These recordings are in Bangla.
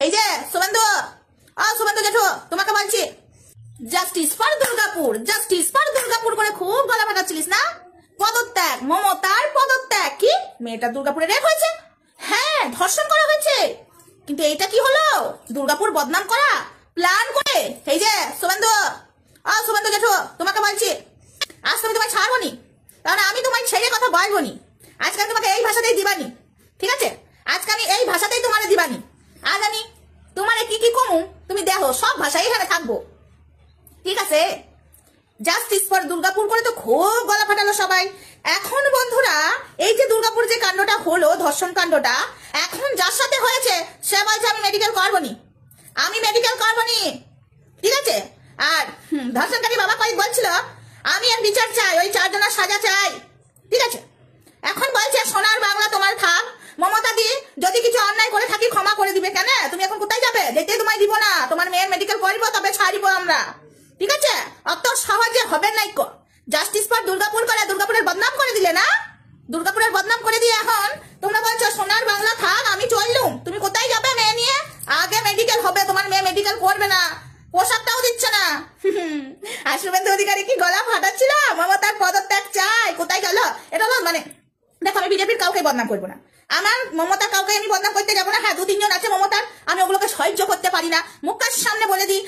এই যে শুভেন্দু, শুভেন্দু জেঠু তোমাকে বলছি, justice for Durgapur, justice for Durgapur করে খুব গলা ফাটাচ্ছিলিস না? পদত্যাগ, মমতার পদত্যাগ। কি মেয়েটা দুর্গাপুরে রেপ হয়েছে? হ্যাঁ, ধর্ষণ করা হয়েছে, কিন্তু এইটা কি হলো? দুর্গাপুর বদনাম করা প্ল্যান করে। এই যে শুভেন্দু, শুভেন্দু জেঠু তোমাকে বলছি, আজ তুমি তোমায় ছাড়বো নি, কারণ আমি তোমায় ছেড়ে কথা বলবো নি। আজকে আমি তোমাকে এই ভাষাতেই দিবানি, ঠিক আছে? আজকে আমি এই ভাষাতেই তোমার দিবানি। আজ আমি তোমার কি কি কমু তুমি দেখো, সব ভাষাই এখানে থাকবো, ঠিক আছে? জাস্টিস ফর দুর্গাপুর করে তো খুব গলা ফাটালো সবাই। এখন বন্ধুরা, এই যে দুর্গাপুর যে কাণ্ডটা হলো, ধর্ষণ কাণ্ডটা, এখন যার সাথে হয়েছে সে বলছে আমি মেডিকেল করবো নি, আমি মেডিকেল করবো নি, ঠিক আছে? আর ধর্ষণকারী বাবা কয়েক বলছিল আমি আর বিচার চাই, ওই 4 জনের সাজা চাই, ঠিক আছে? এখন বলছে সোনার বাংলা তোমার থাক, মমতা দি যদি কিছু অন্যায় করে থাকি ক্ষমা করে দিবে। কেন তুমি এখন কোথায় যাবে? যেতে তোমায় দিব না, তোমার মেয়ের মেডিকেল করবো, তবে ছাড়িব আমরা, ঠিক আছে? অত সহজে হবে নাই। জাস্টিস ফর দুর্গাপুর করে দুর্গাপুরের বদনাম করে দিলে না, দুর্গাপুরের বদনাম করে দিয়ে এখন তোমরা বলছো সোনার বাংলা থাক, আমি চললুম। তুমি কোথায় যাবে মেয়ে নিয়ে? আগে মেডিকেল হবে, তোমার মেয়ে মেডিকেল করবে না, পোশাকটাও দিচ্ছে না। আর শুভেন্দু অধিকারী কি গলা ফাটাচ্ছিল, মমতার পদত্যাগ চাই, কোথায় গেল? এটা মানে দেখো, আমি বিজেপির কাউকে বদনাম করবো না, আমার মমতার কাউকে আমি বদনাম করতে যাবো না। হ্যাঁ, 2-3 জন আছে মমতার, আমি ওগুলোকে সহ্য করতে পারি না। মুখের সামনে বলে দিই,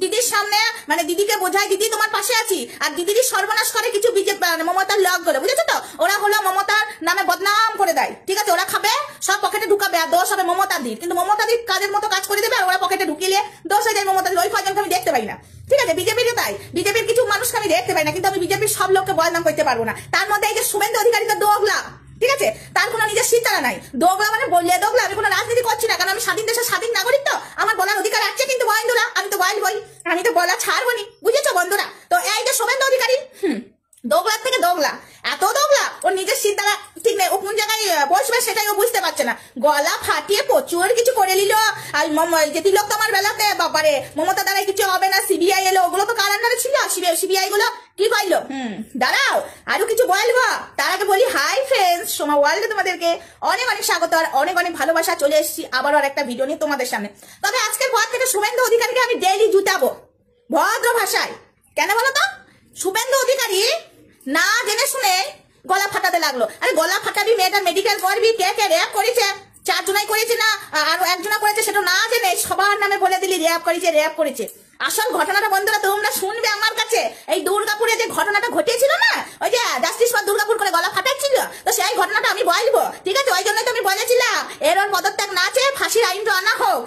দিদির সামনে মানে দিদিকে বোঝাই দিদি তোমার পাশে আছি, আর দিদির সর্বনাশ করে কিছু বিজেপি মমতার লগ করে, বুঝেছো তো? ওরা হলো মমতার নামে বদনাম করে দেয়, ঠিক আছে? ওরা খাবে, সব পকেটে ঢুকাবে, আর দোষ হবে মমতা দির। কিন্তু মমতা দির কাজের মতো কাজ করে দেবে, আর ওরা পকেটে ঢুকিয়ে দোষ হয়ে যায় মমতা দির। ওই কজনকে আমি দেখতে পাই না, ঠিক আছে? বিজেপির তাই, বিজেপির কিছু মানুষকে আমি দেখতে পাই না, কিন্তু আমি বিজেপির সব লোককে বদনাম করতে পারবো না। তার মধ্যে এই যে শুভেন্দু অধিকারী তো দোগলা, ঠিক আছে? তার কোনো নিজের সিদ্ধান্ত নাই, দোগলা মানে বললে দোগলা। আমি কোনো রাজনীতি করছি না, কারণ আমি স্বাধীন দেশের স্বাধীন নাগরিক, তো আমার বলার অধিকার আছে। কিন্তু বন্ধুরা, আমি তো বলবই, আমি তো বলা ছাড়বো নি, বুঝেছো বন্ধুরা? তো এই যে শুভেন্দু অধিকারী দোগলার থেকে দোগলা, এত দোগলা, ওর নিজের সিদ্ধান্ত ঠিক নেই, ও কোন জায়গায় বসবে সেটাই ও বুঝতে পারছে না। গলা ফাটিয়ে প্রচুর কিছু করে নিল। আর যে তিলক তোমার বেলাতে বাবারে মমতা দ্বারা কিছু হবে না, সিবিআই এলো, ওগুলো তো কার আন্ডারে ছিল? সিবিআই গুলো কি করলো? দাঁড়াও, আরো কিছু বলবো, তার আগে বলি হাই ফ্রেন্ডস, সোমা ওয়ার্ল্ডে তোমাদেরকে অনেক অনেক স্বাগত আর অনেক অনেক ভালোবাসা। চলে এসেছি আবারও একটা ভিডিও নিয়ে তোমাদের সামনে। তবে আজকের পর থেকে শুভেন্দু অধিকারীকে আমি ডেইলি জুতাবো ভদ্র ভাষায়। কেন বলো তো? শুভেন্দু অধিকারী না জেনে শুনে গলা ফাটাতে লাগলো। আরে গলা ফাটাবি, মেয়েটার মেডিকেল করবি, কে কে র্যাপ করেছে? 4 জনাই করেছে না, আরো 1 জনা করেছে, সেটা না জেনে সবার নামে বলে দিলি র্যাপ করেছে, র্যাপ করেছে। আসল ঘটনাটা বন্ধুরা তোমরা শুনবে আমার কাছে। এই দুর্গাপুরে যে ঘটনাটা ঘটেছিল না, ওই যে জাস্টিস ফর দুর্গাপুর করে গলা ফাটাচ্ছিল, তো সেই ঘটনাটা আমি বলবো, ঠিক আছে? ওই জন্যই তো আমি বলেছিলাম এর ওর পদত্যাগ না চেয়ে ফাঁসির আইনটা আনা হোক,